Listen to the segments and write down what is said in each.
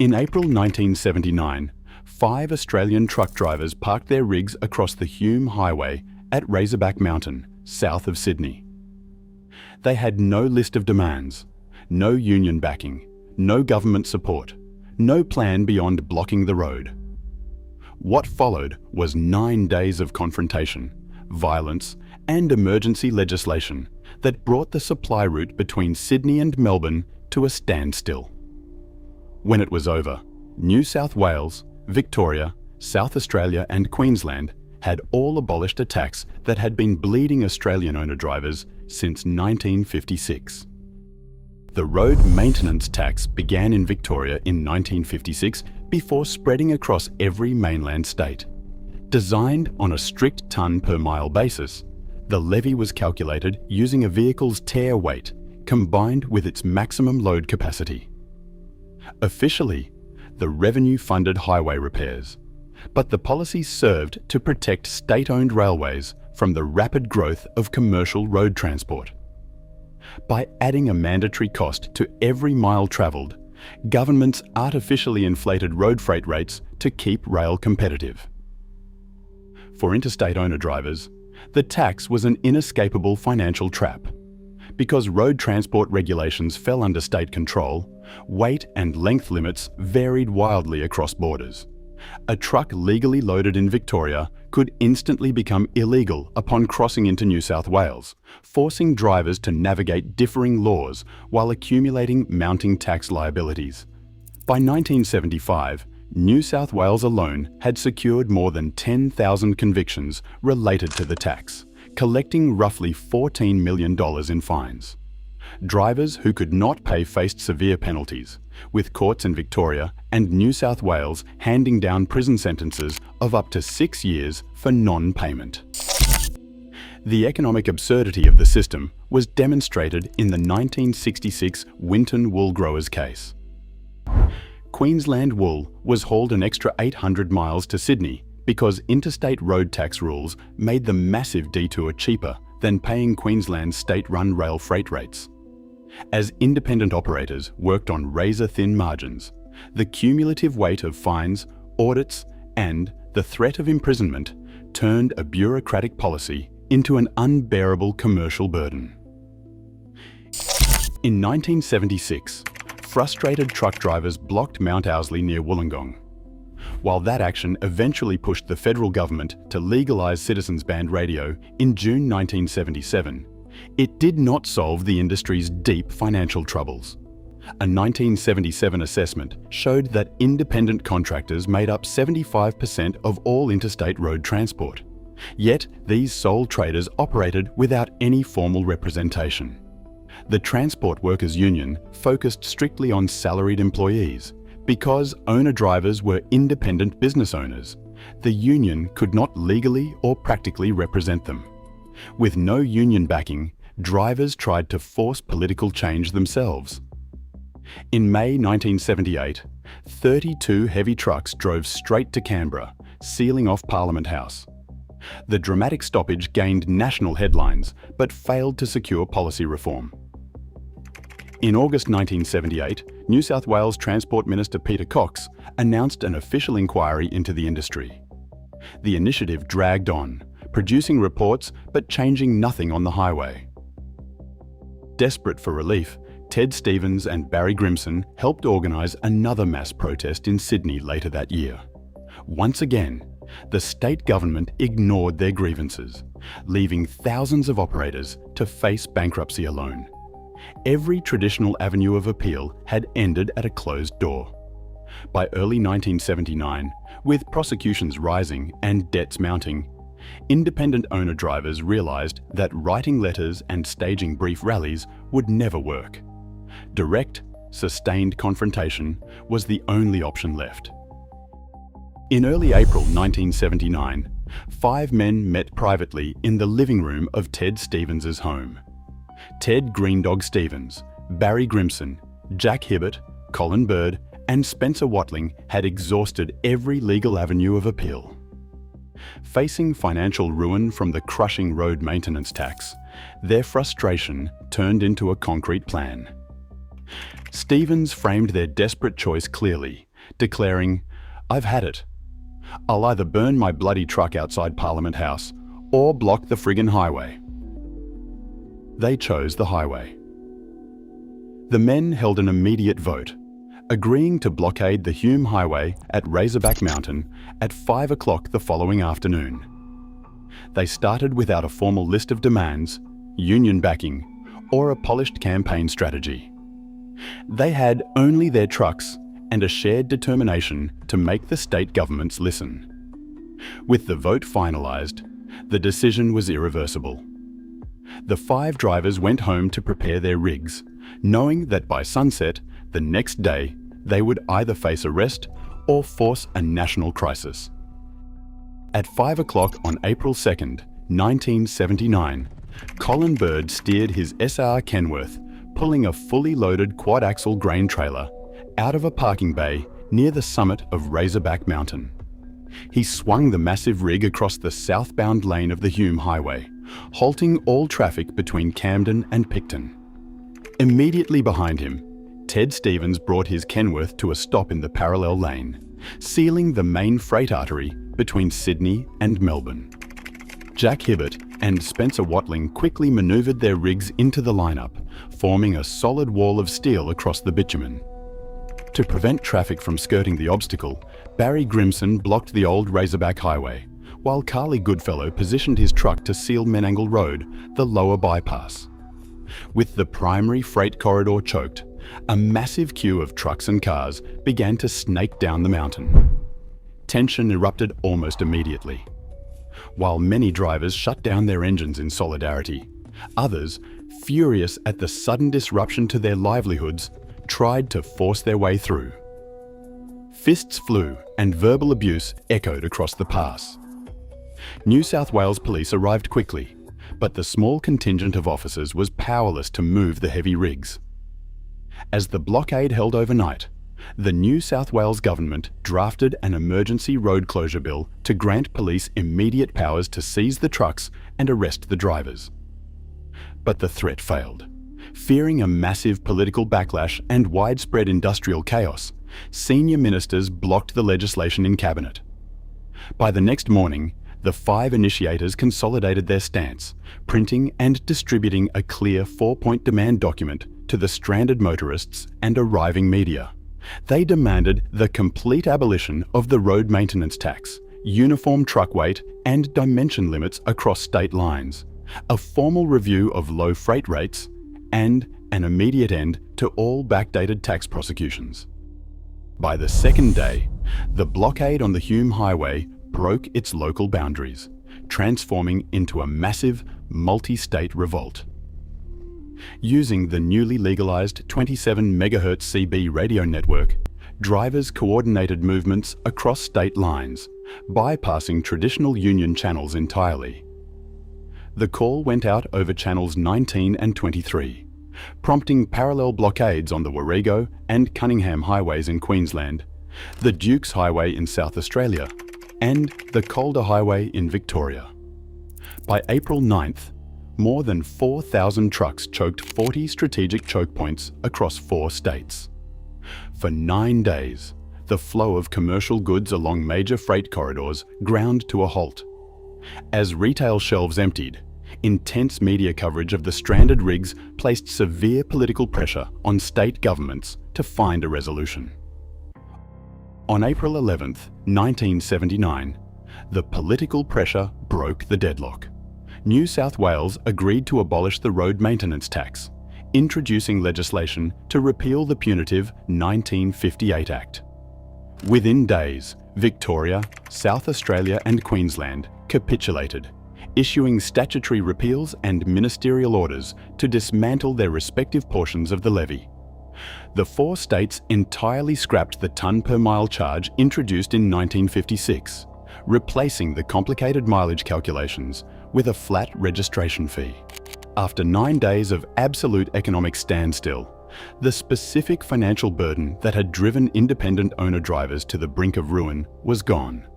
In April 1979, 5 Australian truck drivers parked their rigs across the Hume Highway at Razorback Mountain, south of Sydney. They had no list of demands, no union backing, no government support, no plan beyond blocking the road. What followed was 9 days of confrontation, violence, and emergency legislation that brought the supply route between Sydney and Melbourne to a standstill. When it was over, New South Wales, Victoria, South Australia and Queensland had all abolished a tax that had been bleeding Australian owner-drivers since 1956. The road maintenance tax began in Victoria in 1956 before spreading across every mainland state. Designed on a strict tonne per mile basis, the levy was calculated using a vehicle's tare weight combined with its maximum load capacity. Officially, the revenue funded highway repairs, but the policy served to protect state-owned railways from the rapid growth of commercial road transport. By adding a mandatory cost to every mile travelled, governments artificially inflated road freight rates to keep rail competitive. For interstate owner-drivers, the tax was an inescapable financial trap. Because road transport regulations fell under state control, weight and length limits varied wildly across borders. A truck legally loaded in Victoria could instantly become illegal upon crossing into New South Wales, forcing drivers to navigate differing laws while accumulating mounting tax liabilities. By 1975, New South Wales alone had secured more than 10,000 convictions related to the tax, collecting roughly $14 million in fines. Drivers who could not pay faced severe penalties, with courts in Victoria and New South Wales handing down prison sentences of up to 6 years for non-payment. The economic absurdity of the system was demonstrated in the 1966 Winton wool growers case. Queensland wool was hauled an extra 800 miles to Sydney because interstate road tax rules made the massive detour cheaper than paying Queensland's state-run rail freight rates. As independent operators worked on razor-thin margins, the cumulative weight of fines, audits, and the threat of imprisonment turned a bureaucratic policy into an unbearable commercial burden. In 1976, frustrated truck drivers blocked Mount Ousley near Wollongong. While that action eventually pushed the federal government to legalise citizens' band radio in June 1977, it did not solve the industry's deep financial troubles. A 1977 assessment showed that independent contractors made up 75% of all interstate road transport. Yet, these sole traders operated without any formal representation. The Transport Workers Union focused strictly on salaried employees. Because owner-drivers were independent business owners, the union could not legally or practically represent them. With no union backing, drivers tried to force political change themselves. In May 1978, 32 heavy trucks drove straight to Canberra, sealing off Parliament House. The dramatic stoppage gained national headlines, but failed to secure policy reform. In August 1978, New South Wales Transport Minister Peter Cox announced an official inquiry into the industry. The initiative dragged on, producing reports but changing nothing on the highway. Desperate for relief, Ted Stevens and Barry Grimson helped organise another mass protest in Sydney later that year. Once again, the state government ignored their grievances, leaving thousands of operators to face bankruptcy alone. Every traditional avenue of appeal had ended at a closed door. By early 1979, with prosecutions rising and debts mounting, independent owner-drivers realised that writing letters and staging brief rallies would never work. Direct, sustained confrontation was the only option left. In early April 1979, 5 men met privately in the living room of Ted Stevens's home. Ted Greendog Stevens, Barry Grimson, Jack Hibbert, Colin Bird, and Spencer Watling had exhausted every legal avenue of appeal. Facing financial ruin from the crushing road maintenance tax, their frustration turned into a concrete plan. Stevens framed their desperate choice clearly declaring, "I've had it. I'll either burn my bloody truck outside Parliament House or block the friggin' highway." They chose the highway. The men held an immediate vote, agreeing to blockade the Hume Highway at Razorback Mountain at 5 o'clock the following afternoon. They started without a formal list of demands, union backing, or a polished campaign strategy. They had only their trucks and a shared determination to make the state governments listen. With the vote finalised, the decision was irreversible. The 5 drivers went home to prepare their rigs, knowing that by sunset the next day they would either face arrest or force a national crisis. At 5 o'clock on April 2nd, 1979, Colin Bird steered his SR Kenworth, pulling a fully loaded quad-axle grain trailer out of a parking bay near the summit of Razorback Mountain. He swung the massive rig across the southbound lane of the Hume Highway, halting all traffic between Camden and Picton. Immediately behind him, Ted Stevens brought his Kenworth to a stop in the parallel lane, sealing the main freight artery between Sydney and Melbourne. Jack Hibbert and Spencer Watling quickly manoeuvred their rigs into the lineup, forming a solid wall of steel across the bitumen. To prevent traffic from skirting the obstacle, Barry Grimson blocked the old Razorback Highway, while Carly Goodfellow positioned his truck to seal Menangle Road, the lower bypass. With the primary freight corridor choked, a massive queue of trucks and cars began to snake down the mountain. Tension erupted almost immediately. While many drivers shut down their engines in solidarity, others, furious at the sudden disruption to their livelihoods, tried to force their way through. Fists flew and verbal abuse echoed across the pass. New South Wales Police arrived quickly, but the small contingent of officers was powerless to move the heavy rigs. As the blockade held overnight, the New South Wales government drafted an emergency road closure bill to grant police immediate powers to seize the trucks and arrest the drivers. But the threat failed. Fearing a massive political backlash and widespread industrial chaos, senior ministers blocked the legislation in cabinet. By the next morning, the 5 initiators consolidated their stance, printing and distributing a clear 4-point demand document to the stranded motorists and arriving media. They demanded the complete abolition of the road maintenance tax, uniform truck weight and dimension limits across state lines, a formal review of low freight rates, and an immediate end to all backdated tax prosecutions. By the second day, the blockade on the Hume Highway broke its local boundaries, transforming into a massive, multi-state revolt. Using the newly legalised 27 MHz CB radio network, drivers coordinated movements across state lines, bypassing traditional union channels entirely. The call went out over channels 19 and 23, prompting parallel blockades on the Warrego and Cunningham highways in Queensland, the Dukes Highway in South Australia, and the Calder Highway in Victoria. By April 9th, more than 4,000 trucks choked 40 strategic choke points across 4 states. For 9 days, the flow of commercial goods along major freight corridors ground to a halt. As retail shelves emptied, intense media coverage of the stranded rigs placed severe political pressure on state governments to find a resolution. On April 11th, 1979, the political pressure broke the deadlock. New South Wales agreed to abolish the road maintenance tax, introducing legislation to repeal the punitive 1958 Act. Within days, Victoria, South Australia and Queensland capitulated, issuing statutory repeals and ministerial orders to dismantle their respective portions of the levy. The 4 states entirely scrapped the tonne per mile charge introduced in 1956, replacing the complicated mileage calculations with a flat registration fee. After 9 days of absolute economic standstill, the specific financial burden that had driven independent owner drivers to the brink of ruin was gone.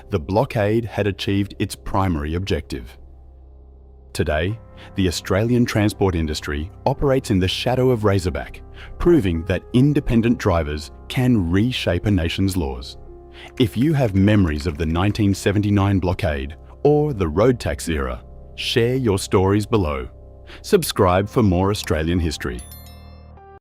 The blockade had achieved its primary objective. Today, the Australian transport industry operates in the shadow of Razorback, proving that independent drivers can reshape a nation's laws. If you have memories of the 1979 blockade or the road tax era, share your stories below. Subscribe for more Australian history.